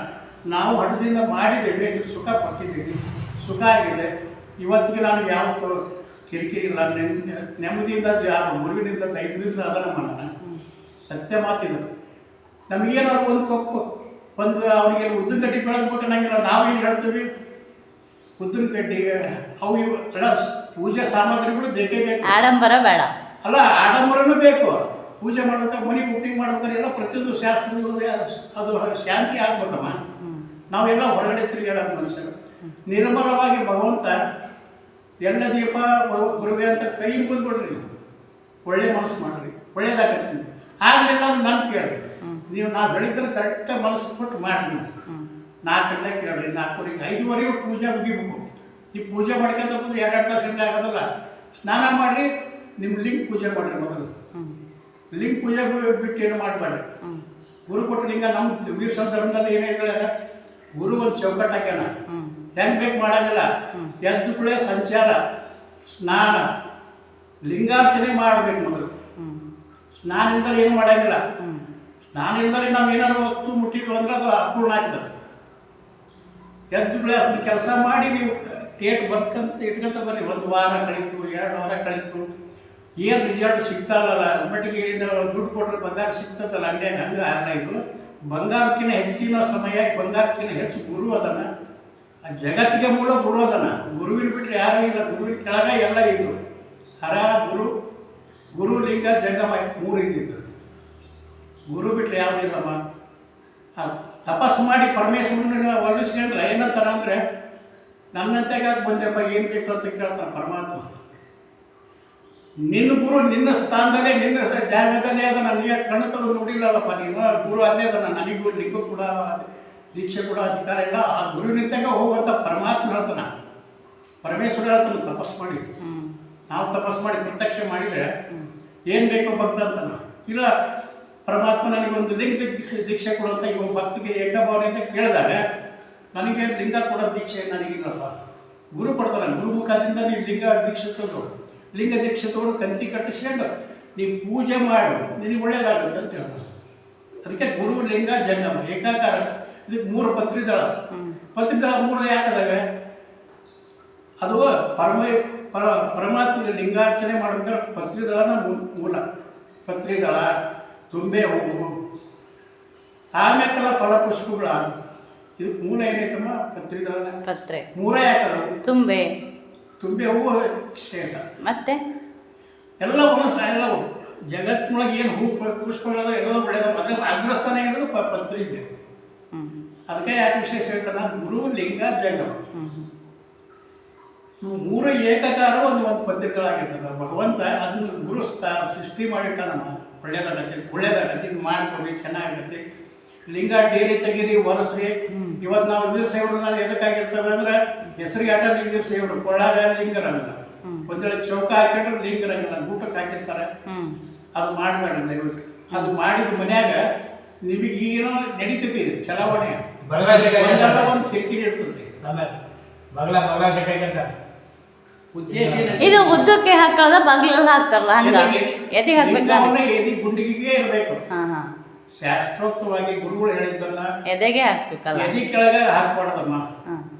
ನಾವು ಹಠದಿಂದ ಮಾಡಿದ್ದೇವೆ, ಇದು ಸುಖ ಪಟ್ಟಿದ್ದೀವಿ, ಸುಖ ಆಗಿದೆ. ಇವತ್ತಿಗೆ ನಾನು ಯಾವತ್ತೂ ಕಿರಿಕಿರಿ ಇಲ್ಲ, ನೆಮ್ಮದಿಯಿಂದ ಯಾವ ಗುರುವಿನಿಂದ ಧೈರ್ಯದಿಂದ ಅದನ್ನು ಮಾಡೋಣ. ಸತ್ಯ ಮಾತಿದು. ನಮಗೇನಾದ್ರು ಒಂದು ಕೊಪ್ಪು ಒಂದು ಅವನಿಗೆ ಉದ್ದಿನ ಕಡ್ಡಿ ಬೆಳಗ್ಬೇಕು ನಂಗಿಲ್ಲ. ನಾವೇನು ಹೇಳ್ತೀವಿ, ಉದ್ದಿನ ಕಡ್ಡಿ ಅವು ಇವು ಎಲ್ಲ ಪೂಜೆ ಸಾಮಗ್ರಿಗಳು ಬೇಕೇ ಬೇಕು. ಆಡಂಬರ ಬೇಡ ಅಲ್ಲ, ಆಡಂಬರನೂ ಬೇಕು. ಪೂಜೆ ಮಾಡ್ಬೇಕಾದ್ರೆ ಮನೆ ಕುಕಿಂಗ್ ಮಾಡ್ಬೇಕಾದ್ರೆ ಎಲ್ಲ ಪ್ರತಿಯೊಂದು ಶಾಸ್ತ್ರಗಳು ಅದು ಶಾಂತಿ ಆಗ್ಬೇಕಮ್ಮ. ನಾವೆಲ್ಲ ಹೊರಗಡೆ ತಿರುಗಾಡೋ ಮನುಷ್ಯರು. ನಿರ್ಮಲವಾಗಿ ಭಗವಂತ ಎಲ್ಲ ದೀಪ ಗುರುವೆ ಅಂತ ಕೈ ಮುಗಿದ್ಬಿಡ್ರಿ. ಒಳ್ಳೆ ಮನಸ್ಸು ಮಾಡಿರಿ, ಒಳ್ಳೇದಾಗತ್ತೆ. ಆಗಲಿಲ್ಲ ಅಂದ್ರೆ ನಾನು ಕೇಳ್ರಿ. ನೀವು ನಾವು ಹೇಳಿದ್ರೆ ಕರೆಕ್ಟಾಗಿ ಮನಸ್ಸು ಕೊಟ್ಟು ಮಾಡಿ. ನೀವು 4 ಗಂಟೆಗೆ ಕೇಳ್ರಿ, 4:30 5:30 ಪೂಜೆ ಮುಗಿಬೇಕು. ಈ ಪೂಜೆ ಮಾಡ್ಕೊಂತ ಹೋದ್ರೆ 2 ತಾಸು ಗಂಟೆ ಆಗೋದಲ್ಲ. ಸ್ನಾನ ಮಾಡಿರಿ, ನಿಮ್ಮ ಲಿಂಗ ಪೂಜೆ ಮಾಡಿರಿ. ಮೊದಲು ಲಿಂಗ ಪೂಜೆ ಬಿಟ್ಟು ಏನು ಮಾಡಬೇಡ್ರಿ. ಗುರು ಕೊಟ್ಟ ಲಿಂಗ ನಮ್ಮ ವೀರ ಸಂದರ್ಭದಲ್ಲಿ ಏನೇ ಹೇಳ್ಯಾರ, ಗುರು ಒಂದು ಚೌಕಟ್ಟು ಹಾಕ್ಯಾನ. ಹೆಂಗೆ ಬೇಕು ಮಾಡೋಂಗಿಲ್ಲ. ಎದ್ದು ಕೂಡ ಸಂಚಾರ, ಸ್ನಾನ, ಲಿಂಗಾರ್ಚನೆ ಮಾಡಬೇಕು ಮೊದಲು. ಸ್ನಾನ ಇಲ್ದರೆ ಏನು ಮಾಡೋಂಗಿಲ್ಲ. ಸ್ನಾನ ಇಲ್ದರೆ ನಾವು ಏನಾದ್ರು ವಸ್ತು ಮುಟ್ಟಿದ್ವು ಅಂದ್ರೆ ಅದು ಅಪೂರ್ಣ ಆಗ್ತದೆ. ಎದ್ದು ಕೂಡ ಅದನ್ನ ಕೆಲಸ ಮಾಡಿ ನೀವು ಡೇಟ್ ಬರ್ಕಂತ ಇಟ್ಕೊಂತ ಬರ್ರಿ. 1 ವಾರ ಕಳೀತು, 2 ವಾರ ಕಳೀತು, ಏನು ರಿಸಲ್ಟ್ ಸಿಗ್ತಾರಲ್ಲ. ಮಟ್ಟಿಗೆ ದುಡ್ಡು ಕೊಟ್ಟರೆ ಬಂಗಾರ ಸಿಗ್ತದಲ್ಲ ಅಂಗಡಿಯಾಗ. ಹಂಗೆ ಅಲ್ಲ. ಇದು ಬಂಗಾರಕ್ಕಿಂತ ಹೆಚ್ಚಿನ ಸಮಯ, ಬಂಗಾರಕ್ಕಿಂತ ಹೆಚ್ಚು ಗುರು ಅದನ್ನ. ಜಗತ್ತಿಗೆ ಮೂಲ ಗುರು ಅದನ್ನ. ಗುರುವಿನ ಬಿಟ್ಟರೆ ಯಾರೂ ಇಲ್ಲ. ಗುರುವಿನ ಕೆಳಗ ಎಲ್ಲ ಇದು ಹರ ಗುರು, ಗುರು ಲಿಂಗ ಜಂಗಮ 3 ಇದ್ದಿದ್ದು. ಗುರು ಬಿಟ್ಟರೆ ಯಾವುದಿಲ್ಲಮ್ಮ. ತಪಸ್ಸು ಮಾಡಿ ಪರಮೇಶ್ವರನ ವರ್ಣಿಸ್ಕೊಂಡ್ರೆ ಏನಂತಾರ ಅಂದರೆ, ನನ್ನಂತೆಗಾಗಿ ಬಂದೆಪ್ಪ, ಏನು ಬೇಕು ಅಂತ ಕೇಳ್ತಾನೆ ಪರಮಾತ್ಮ. ನಿನ್ನ ಗುರು ನಿನ್ನ ಸ್ಥಾನದಲ್ಲೇ, ನಿನ್ನ ಜಾಗದಲ್ಲೇ ಅದನ್ನು ನೀನು ಕಣ್ಣು ತೆಗೆದು ನೋಡಿಲ್ಲಲ್ಲಪ್ಪ. ನೀನು ಗುರು ಅಲ್ಲೇ ಅದನ್ನು. ನನಗೂ ನಿಂಗೂ ಕೂಡ ದೀಕ್ಷೆ ಕೂಡ ಅಧಿಕಾರ ಇಲ್ಲ. ಆ ಗುರುವಿನಿಂದಾಗ ಹೋಗುವಂಥ ಪರಮಾತ್ಮ ಹೇಳ್ತಾನೆ, ಪರಮೇಶ್ವರ ಹೇಳ್ತಾನೆ ತಪಸ್ಸು ಮಾಡಿ. ನಾವು ತಪಸ್ ಮಾಡಿ ಪ್ರತ್ಯಕ್ಷ ಮಾಡಿದರೆ ಏನು ಬೇಕೋ ಭಕ್ತ ಅಂತಾನ. ಇಲ್ಲ ಪರಮಾತ್ಮ ನನಗೊಂದು ಲಿಂಗ ದೀಕ್ಷೆ ಕೊಡುವಂತ ಇವಾಗ ಭಕ್ತಿಗೆ ಏಕಭಾವನೆಯಿಂದ ಕೇಳಿದಾಗ ನನಗೆ ಲಿಂಗ ಕೊಡೋ ದೀಕ್ಷೆ ನನಗಿಲ್ಲಪ್ಪ. ಗುರು ಕೊಡ್ತಾನೆ, ಗುರು ಮುಖದಿಂದ ನೀವು ಲಿಂಗ ದೀಕ್ಷೆ ತಗೊಂಡು ಲಿಂಗ ದೀಕ್ಷೆ ತಗೊಂಡು ಕಂತಿ ಕಟ್ಟಿಸ್ಕೊಂಡು ನೀವು ಪೂಜೆ ಮಾಡು, ನಿನಗೆ ಒಳ್ಳೇದಾಗುತ್ತೆ ಅಂತ ಹೇಳ್ತಾರೆ. ಅದಕ್ಕೆ ಗುರು ಲಿಂಗ ಜಂಗಮ ಏಕಾಕಾರ. ಇದಕ್ಕೆ 3 ಪತ್ರಿದಳ. ಪತ್ರಿದಳ 3 ಯಾಕದಾವೆ? ಅದು ಪರಮಾತ್ಮಗೆ ಲಿಂಗಾರ್ಚನೆ ಮಾಡ್ಬೇಕಾದ್ರೆ ಪತ್ರಿದಳನ ಮೂಲ. ಪತ್ರಿದಳ, ತುಂಬೆ ಹೂವು, ಆಮೇಲೆ ಫಲಪುಷ್ಪಗಳ. ಇದಕ್ಕೆ ಮೂಲ ಏನೈತಮ್ಮ? ಪತ್ರಿದಳನ ಪತ್ರೆ, 3 ಯಾಕದವು? ತುಂಬೆ ಹೂವು ಶ್ರೇಷ್ಠ. ಮತ್ತೆ ಎಲ್ಲ ಒಂದೊಂದು ಎಲ್ಲವು ಜಗತ್ತಿನೊಳಗೆ ಏನು ಹೂ ಪುಷ್ಪಗಳದ ಎಲ್ಲ ಬೆಳೆದ ಅದ್ರ ಅಗ್ರಸ್ಥಾನ ಏನಿರೋದು ಪತ್ರಿ ಇದೆ. ಅದಕ್ಕೆ ಯಾಕೆ ವಿಶೇಷ ಹೇಳ್ತಾನ? ಗುರು ಲಿಂಗ ಜಂಗಮ ಇವು 3 ಏಕಕಾರ ಒಂದು ಪತ್ರಿಗಳಾಗಿರ್ತದೆ. ಭಗವಂತ ಅದನ್ನು ಗುರು ಸೃಷ್ಟಿ ಮಾಡಿಟ್ಟಾನಮ್ಮ. ಒಳ್ಳೇದಾಗತ್ತೆ ಮಾಡ್ಕೊಡ್ರಿ, ಚೆನ್ನಾಗತ್ತೆ. ಲಿಂಗ ಡೇಲಿ ತೆಗೀರಿ, ಒರೆಸ್ರಿ. ಇವತ್ತು ನಾವು ನೀರು ಸೇವಡು ನಾನು ಎದಕ್ಕಾಗಿರ್ತವೆ ಅಂದ್ರೆ ಹೆಸರಿಗೆ ಆಟ ನೀರು ಸೇವಡು ಕೊಳ್ಳಾಗ ಲಿಂಗರಂಗಿಲ್ಲ. ಒಂದೇಳೆ ಚೌಕ ಹಾಕಿಟ್ರೆ ಲಿಂಗರಂಗಿಲ್ಲ, ಗೂಟಕ್ಕೆ ಹಾಕಿರ್ತಾರೆ. ಅದು ಮಾಡಬೇಡ ದಯವಿಟ್ಟು. ಅದು ಮಾಡಿದ ಮನ್ಯಾಗ ನಿಮಗೆ ಈಗೇನೋ ನಡೀತೈತಿ ಚಲಾವಣೆ, ಒಂದು ಕಿರಿಕಿರಿ ಇರ್ತೈತಿ. ಉದ್ದೇಶ ಇದು ಉದ್ದಕ್ಕೆ ಹಾಕೊಳ್ಳೋದ ಬಾಗಿಲಲ್ಲಿ ಹಾಕ್ತಾರಲ್ಲ ಹಂಗ ಎದಿಗೆ ಹಾಕ್ಬೇಕು? ಎದಿ ಗುಂಡಿಗೆ ಇರಬೇಕು. ಶಾಸ್ತ್ರೋಕ್ತವಾಗಿ ಗುರುಗಳು ಹೇಳಿದ್ದನ್ನ ಎದೆಗೆ ಹಾಕ್ಬೇಕಲ್ಲ, ಎದಿ ಕೆಳಗೆ ಹಾಕ್ಬಾರ್ದಮ್ಮ.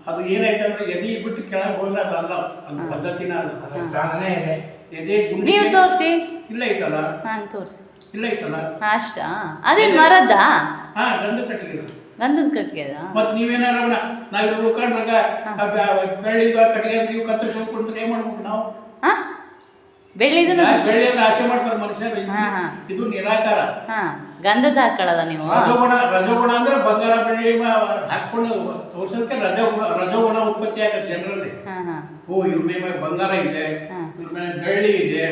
ಅದು ಏನೈತೆ ಅಂದ್ರೆ ಎದಿ ಬಿಟ್ಟು ಕೆಳಗೆ ಹೋದ್ರೆ ಅದಲ್ಲ, ಅದು ಪದ್ಧತಿನ. ಎದೆ ಗುಂಡಿ ನೀವು ತೋರಿಸಿ. ಇಲ್ಲ ಐತಲ್ಲ, ಹಂಗೆ ತೋರಿಸಿ. ಇಲ್ಲ ಐತಲ್ಲ ಅಷ್ಟ. ಅದೇನು ಮರದ? ಹಾ, ಗಂಧ ಕಟ್ಟಿಗೆ. ಗಂಧದ ಕಟ್ಟಿಗೆ. ಮತ್ ನೀವೇನಾರ ನಾವ್ ಉಳ್ಕೊಂಡ್ರಾಗ ಬೆಳ್ಳಿದ ಕಟ್ಟಿಗೆ ನೀವು ಕತ್ತರಿಸಿ ಕೊಡ್ತಾರೆ, ಏನ್ ಮಾಡ್ಬೇಕು ನಾವು? ಬೆಳ್ಳಿದು ಬೆಳ್ಳಿಯನ್ನ ಆಸೆ ಮಾಡ್ತಾರೆ ಮನುಷ್ಯರು. ಇದು ನಿರಾಕಾರ. ಗಂಧದ ಹಾಕೊಳ್ಳೋದ ನೀವು? ರಜಗುಣ ಅಂದ್ರೆ ಬಂಗಾರ ಬೆಳ್ಳಿ ಹಾಕೊಂಡು ತೋರ್ಸೋದಕ್ಕೆ ರಜಗುಣ ಉತ್ಪತ್ತಿ ಆಗತ್ತೆ ಜನರಲ್ಲಿ. ಓ, ಇವ್ರ ಮೇಲೆ ಬಂಗಾರ ಇದೆ, ಇವ್ರ ಮೇಲೆ ಬೆಳ್ಳಿ ಇದೆ,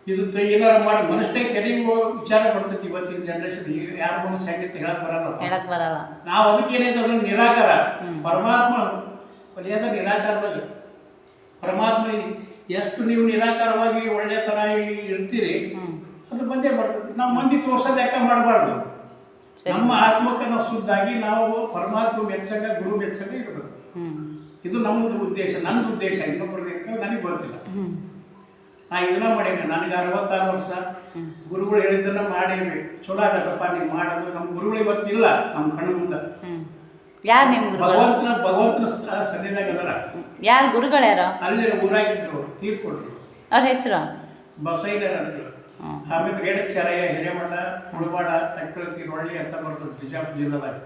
ಇದು ಏನಾರ ಮಾಡಿ ಮನುಷ್ಯನಿಗೆ ತೆರಿಗೆ ವಿಚಾರ ಬರ್ತೈತಿ. ಇವತ್ತಿನ ಜನರೇಷನ್ ಯಾರ ಮನುಷ್ಯ ಹೆಂಗೈತೆ ಹೇಳಕ್ ಬರಲ್ಲ. ನಾವು ಅದಕ್ಕೆ ಏನೈತೆ ಅಂದ್ರೆ ನಿರಾಕಾರ. ಪರಮಾತ್ಮ ಒಲಿಯದ ನಿರಾಕಾರದಾಗ. ಪರಮಾತ್ಮ ಎಷ್ಟು ನೀವು ನಿರಾಕಾರವಾಗಿ ಒಳ್ಳೆತನ ಇರ್ತೀರಿ ಅದು ಬಂದೇ ಬರ್ತೈತಿ. ನಾವು ಮಂದಿ ತೋರ್ಸೋದು ಯಾಕೆ ಮಾಡಬಾರ್ದು? ನಮ್ಮ ಆತ್ಮಕ್ಕೆ ನಾವು ಶುದ್ಧಾಗಿ ನಾವು ಪರಮಾತ್ಮ ಮೆಚ್ಚಂಗ, ಗುರು ಮೆಚ್ಚಂಗ ಇರಬೇಕು. ಇದು ನಮ್ಮದು ಉದ್ದೇಶ, ನನ್ನದು ಉದ್ದೇಶ. ಇನ್ನೊಬ್ಬರದ್ದು ನನಗೆ ಗೊತ್ತಿಲ್ಲ. ನಾ ಇದನ್ನ ಮಾಡೇನೆ. ನನಗೆ 66 ವರ್ಷ. ಗುರುಗಳು ಹೇಳಿದ್ದನ್ನ ಮಾಡೇವಿ. ಚಲೋ ಆಗತ್ತಪ್ಪ ನೀವು ಮಾಡೋದು. ನಮ್ಮ ಗುರುಗಳು ಇವತ್ತಿಲ್ಲ ನಮ್ಮ ಕಣ್ಣು ಮುಂದೆ. ಯಾರು ನಿಮ್ಮ ಭಗವಂತನ ಸನ್ನಿಧಾನ ಅದರ. ಯಾರು ಗುರುಗಳು? ಯಾರು ಅಲ್ಲಿ ಊರಾಗಿದ್ರು ಅವರು, ತೀರ್ಕೊಟ್ರು. ಅವ್ರ ಹೆಸರು ಬಸೈಲರ್ ಅಂತೇಳಿ. ಆಮೇಲೆ ರೇಣುಚಾರ್ಯ, ಹಿರೇಮಠ, ಮುಳವಾಡ, ತಕ್ಕಳತಿ, ರೊಳ್ಳಿ ಅಂತ ಬರ್ತದೆ ಬಿಜಾಪುರ ಜಿಲ್ಲೆದಾಗ.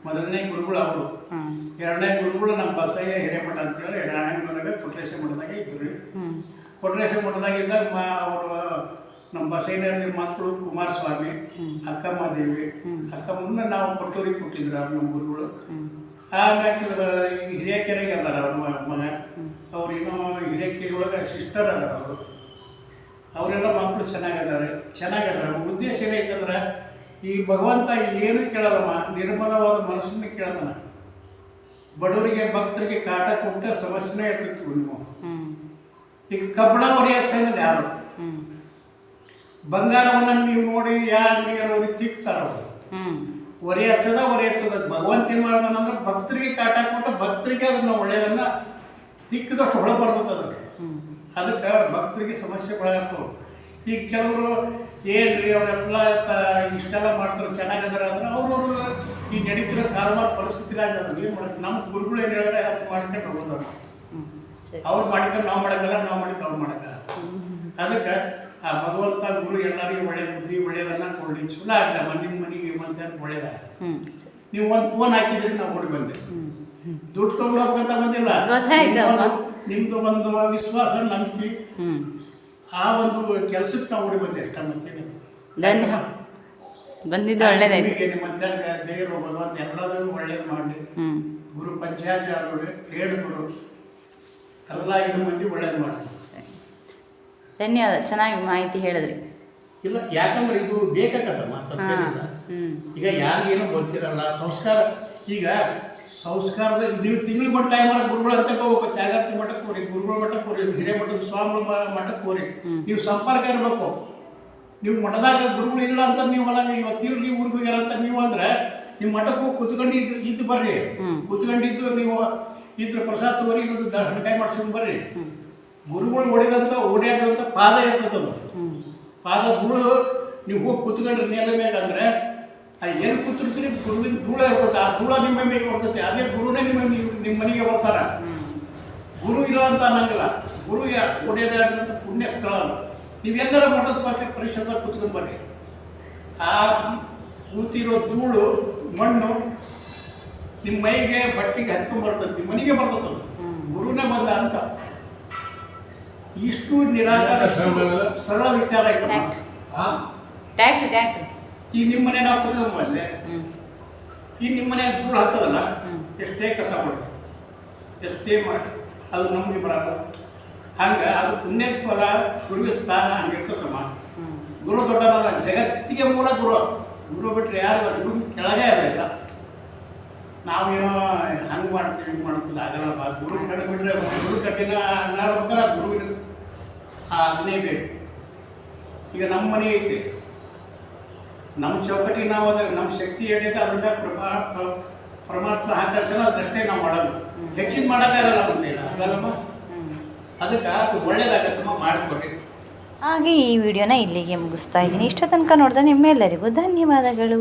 ಮೊದಲನೇ ಗುರುಗಳು ಅವರು. 2ನೇ ಗುರುಗಳು ನಮ್ಮ ಬಸಯ್ಯ ಹಿರೇಮಠ ಅಂತೇಳಿ ರಾಣೆಬೆನ್ನೂರಾಗ ಕೊಟ್ರೇಶ ಮಠದಾಗ ಇದ್ರು. ಕೊಟ್ರೇಶ ಮಠದಾಗಿದ್ದಾಗ ಅವರು ನಮ್ಮ ಬಸಯ್ಯನವ್ರ ಮಕ್ಕಳು ಕುಮಾರಸ್ವಾಮಿ, ಅಕ್ಕಮ್ಮದೇವಿ. ಅಕ್ಕಮ್ಮನ್ನ ನಾವು ಕೊಟ್ಟೂರಿಗೆ ಕೊಟ್ಟಿದ್ರು ಅವ್ರು ನಮ್ಮ ಗುರುಗಳು. ಆಮ್ಯಾಕೆ ಹಿರಿಯಕೆರೆಗೆ ಅದಾರ ಅವ್ರ ಮಗ. ಅವ್ರು ಇನ್ನೂ ಹಿರಿಯಕೆರೆ ಒಳಗೆ ಸಿಸ್ಟರ್ ಅದಾರ ಅವರು. ಅವರೆಲ್ಲ ಮಕ್ಕಳು ಚೆನ್ನಾಗದಾರೆ. ಉದ್ದೇಶ ಏನೈತಂದ್ರೆ ಈ ಭಗವಂತ ಏನು ಕೇಳಲ್ಲಮ್ಮ, ನಿರ್ಮಲವಾದ ಮನಸ್ಸನ್ನು ಕೇಳದನ. ಬಡವರಿಗೆ ಭಕ್ತರಿಗೆ ಕಾಟ ಕೊಟ್ಟ ಸಮಸ್ಯೆನೇ ಇರ್ತೈತಿ. ನೀವು ಈಗ ಕಬ್ಬಣ ಒರೆಯೋದು ಚೆನ್ನದ ಯಾರು? ಬಂಗಾರವನ್ನ ನೀವು ನೋಡಿ ಯಾವ ಅಂಗಡಿಯವ್ರಿಗೆ ತಿಕ್ತಾರ ಅವರು. ಒರೆ ಹಚ್ಚದ ಭಗವಂತ ಏನ್ ಮಾಡ್ತಾನಂದ್ರೆ ಭಕ್ತರಿಗೆ ಕಾಟ ಕೊಟ್ಟ ಭಕ್ತರಿಗೆ ಅದನ್ನ ಒಳ್ಳೆಯದನ್ನ ತಿಕ್ಕದಷ್ಟು ಹೊಳ ಬರ್ತದ. ಅದಕ್ಕೆ ಭಕ್ತರಿಗೆ ಸಮಸ್ಯೆಗಳಾಗ್ತವೆ. ಈಗ ಕೆಲವರು ಏನ್ರಿ ಅವರೆಲ್ಲ ಇಷ್ಟೆಲ್ಲ ಮಾಡ್ತಾರೆ, ಚೆನ್ನಾಗದಾರ ಅಂದ್ರೆ ಅವ್ರವ್ರು ಈ ನಡೀತಿರೋ ಕಾಲಮಾನ ಪರಿಸ್ಥಿತಿನಾಗ ಏನು ಮಾಡಕ್ಕೆ. ನಮ್ಮ ಗುರುಗಳು ಏನು ಹೇಳಿದ್ರೆ ಅದನ್ನ ಮಾಡ್ಕೊಂಡು ಹೋಗೋದು. ಅವ್ರು ಮಾಡಿದ್ರೆ ನಾವು ಮಾಡಕ್ಕಲ್ಲ, ನಾವು ಮಾಡಿದ್ದು ಅವ್ರು ಮಾಡಕ್ಕ. ಅದಕ್ಕೆ ಆ ಭಗವಂತ ಗುರು ಎಲ್ಲರಿಗೂ ಒಳ್ಳೆ ಬುದ್ಧಿ ಒಳ್ಳೆಯದನ್ನ ಕೊಡ್ಲಿ, ಚಲೋ ಆಗಲ್ಲ. ನಿಮ್ಮ ಮನೆಗೆ ಮಂದಿ ಒಳ್ಳೇದ. ನೀವು ಒಂದು ಫೋನ್ ಹಾಕಿದ್ರಿ, ನಾವು ಓಡಿ ಬಂದೆ. ದುಡ್ಡು ತಗೊಳ್ಬೇಕಂತ ಬಂದಿಲ್ಲ. ನಿಮ್ದು ಒಂದು ವಿಶ್ವಾಸ, ನಂಬಿಕೆ, ಆ ಒಂದು ಕೆಲಸಕ್ಕೆ ನಾವು ಓಡಿ ಬಂದೆ ಅಷ್ಟ. ಮತ್ತೆ ಬಂದಿದ್ದು ಒಳ್ಳೇದಾಯ್ತು. ನಿಮ್ಮಂತ ದೇವರು ಭಗವಂತ ಎಲ್ಲದೂ ಒಳ್ಳೇದು ಮಾಡಲಿ. ಗುರು ಪಂಚಾಚಾರ್ಯರು, ರೇಣುಗುರು ಎಲ್ಲ ಇದು ಮಂದಿ ಒಳ್ಳೇದು ಮಾಡಿ. ಧನ್ಯವಾದ, ಚೆನ್ನಾಗಿ ಮಾಹಿತಿ ಹೇಳಿದ್ರಿ. ಇಲ್ಲ, ಯಾಕಂದ್ರೆ ಇದು ಬೇಕಾಗತ್ತಮ್ಮ. ತಪ್ಪೇನಿಲ್ಲ. ಈಗ ಯಾರಿಗೇನೋ ಗೊತ್ತಿರಲ್ಲ ಸಂಸ್ಕಾರ. ಈಗ ಸಂಸ್ಕಾರದ ನೀವು ತಿಂಗಳು ಮಟ್ಟ ಟೈಮಲ್ಲಿ ಗುರುಗಳ ಅಂತ ಹೋಗ್ಬೇಕು. ತ್ಯಾಗಾರ್ತಿ ಮಠಕ್ಕೆ ಹೋಗ್ರಿ, ಗುರುಗಳ ಮಠಕ್ಕೆ ಹೋಗ್ರಿ, ಹಿರೇಮಠದ ಸ್ವಾಮಿಗಳ ಮಠಕ್ಕೆ ಹೋಗ್ರಿ. ನೀವು ಸಂಪರ್ಕ ಇರಬೇಕು. ನೀವು ಮಠದಾಗ ಗುರುಗಳು ಇಲ್ಲ ಅಂತ ನೀವು ಅಲ್ಲ ಇವತ್ತು ನೀವು ಊರಿಗೆ ಹೋಗ್ಯಾರ ಅಂತ ನೀವು ಅಂದ್ರೆ ನಿಮ್ಮ ಮಠಕ್ಕೆ ಹೋಗಿ ಕುತ್ಕೊಂಡು ಇದ್ದು ಬರ್ರಿ. ಕುತ್ಕೊಂಡಿದ್ದು ನೀವು ಇದ್ರ ಪ್ರಸಾದ ತಗೋರಿ, ಇಲ್ಲದ ಹಣಕಾಯಿ ಮಾಡ್ಸ್ಕೊಂಡು ಬರ್ರಿ. ಗುರುಗಳು ಓಡಾಡಿದಂಥ ಪಾದ ಇರ್ತದದು. ಪಾದ ಧೂಳು ನೀವು ಹೋಗಿ ಕುತ್ಕೊಂಡ್ರೆ ನೇರ ಮ್ಯಾಗ ಅಂದ್ರೆ ಏನು ಕೂತಿರ್ತೀರಿ ಗುರುವಿನ ಧೂಳ ಇರ್ತದೆ. ಆ ಧೂಳ ನಿಮ್ಮ ಮೇಲೆ ಬರ್ತೈತೆ. ಅದೇ ಗುರುನೇ ನಿಮ್ಮ ಮನೆಗೆ ಬರ್ತಾರ. ಗುರು ಇಲ್ಲ ಅಂತ ಅನ್ನಂಗಿಲ್ಲ. ಗುರುಗೆ ಓಡಾಡಿದಂಥ ಪುಣ್ಯ ಸ್ಥಳ ಅದು. ನೀವೆಲ್ಲರ ಮಠದ ಬಗ್ಗೆ ಪರಿಸರದಾಗ ಕುತ್ಕೊಂಡು ಬರ್ರಿ. ಆ ಕೂತಿರೋ ಧೂಳು ಮಣ್ಣು ನಿಮ್ಮ ಮೈಗೆ ಬಟ್ಟೆಗೆ ಹಚ್ಕೊಂಡ್ಬರ್ತದೆ, ನಿಮ್ಮ ಮನೆಗೆ ಬರ್ತದೆ. ಅದು ಗುರುನೇ ಬಂದ ಅಂತ. ಇಷ್ಟು ನಿರಾಕಾರ ಸರಳ ವಿಚಾರ ಆಯ್ತು. ಈಗ ನಿಮ್ಮ ಮನೆ ನಾವು ಕುತ್ಕೊಂಡ್ ಬಂದೆ, ಈಗ ನಿಮ್ಮ ಮನೆ ಧೂಳು ಹತ್ತದಲ್ಲ, ಎಷ್ಟೇ ಕಸ ಮಾಡಿ ಎಷ್ಟೇ ಮಾಡಿ ಅದು ನಮಗೆ ಬರಲ್ಲ. ಹಂಗೆ ಅದು ಪುಣ್ಯದ ಫಲ ಗುರುವಿನ ಸ್ಥಾನ ಹಂಗಿರ್ತದಮ್ಮ. ಗುರು ದೊಡ್ಡವಲ್ಲ, ಜಗತ್ತಿಗೆ ಮೂಲ ಗುರು. ಗುರು ಬಿಟ್ಟರೆ ಯಾರು ಗುರು ಕೆಳಗೆ ಇಲ್ಲ. ನಾವೇನೋ ಹಂಗೆ ಮಾಡ್ತೀವಿ ಹಿಂಗೆ ಮಾಡ್ತೀವಿ ಆಗಲ್ಲ. ಗುರು ಕೆಳಬಿಟ್ರೆ ಗುರು ಕಟ್ಟಿನ ಅನ್ನಾಡ್ಬೇಕಾರೆ ಗುರುವಿನ ಆ ಆಜ್ಞೆ ಬೇಕು. ಈಗ ನಮ್ಮ ಮನೆ ಐತಿ, ನಮ್ಮ ಚೌಕಟ್ಟಿಗೆ ನಾವು ಅದ ನಮ್ಮ ಶಕ್ತಿ ಏನೈತೆ ಅದರಿಂದ ಪರಮಾತ್ಮ ಆಕರ್ಷಣ ಅದಷ್ಟೇ ನಾವು ಮಾಡೋದು. ಹೆಚ್ಚಿನ ಮಾಡೋಕ್ಕಾಗಲ್ಲ ನಮ್ಮದೇನು ಅದಲ್ಲಮ್ಮ. ಅದಕ್ಕೆ ಅದು ಒಳ್ಳೇದಾಗತ್ತಮ್ಮ, ಮಾಡಿಕೊಡ್ರಿ. ಹಾಗೆ ಈ ವಿಡಿಯೋನ ಇಲ್ಲಿಗೆ ಮುಗಿಸ್ತಾ ಇದ್ದೀನಿ. ಇಷ್ಟ ತನಕ ನೋಡಿದ ನಿಮ್ಮೆಲ್ಲರಿಗೂ ಧನ್ಯವಾದಗಳು.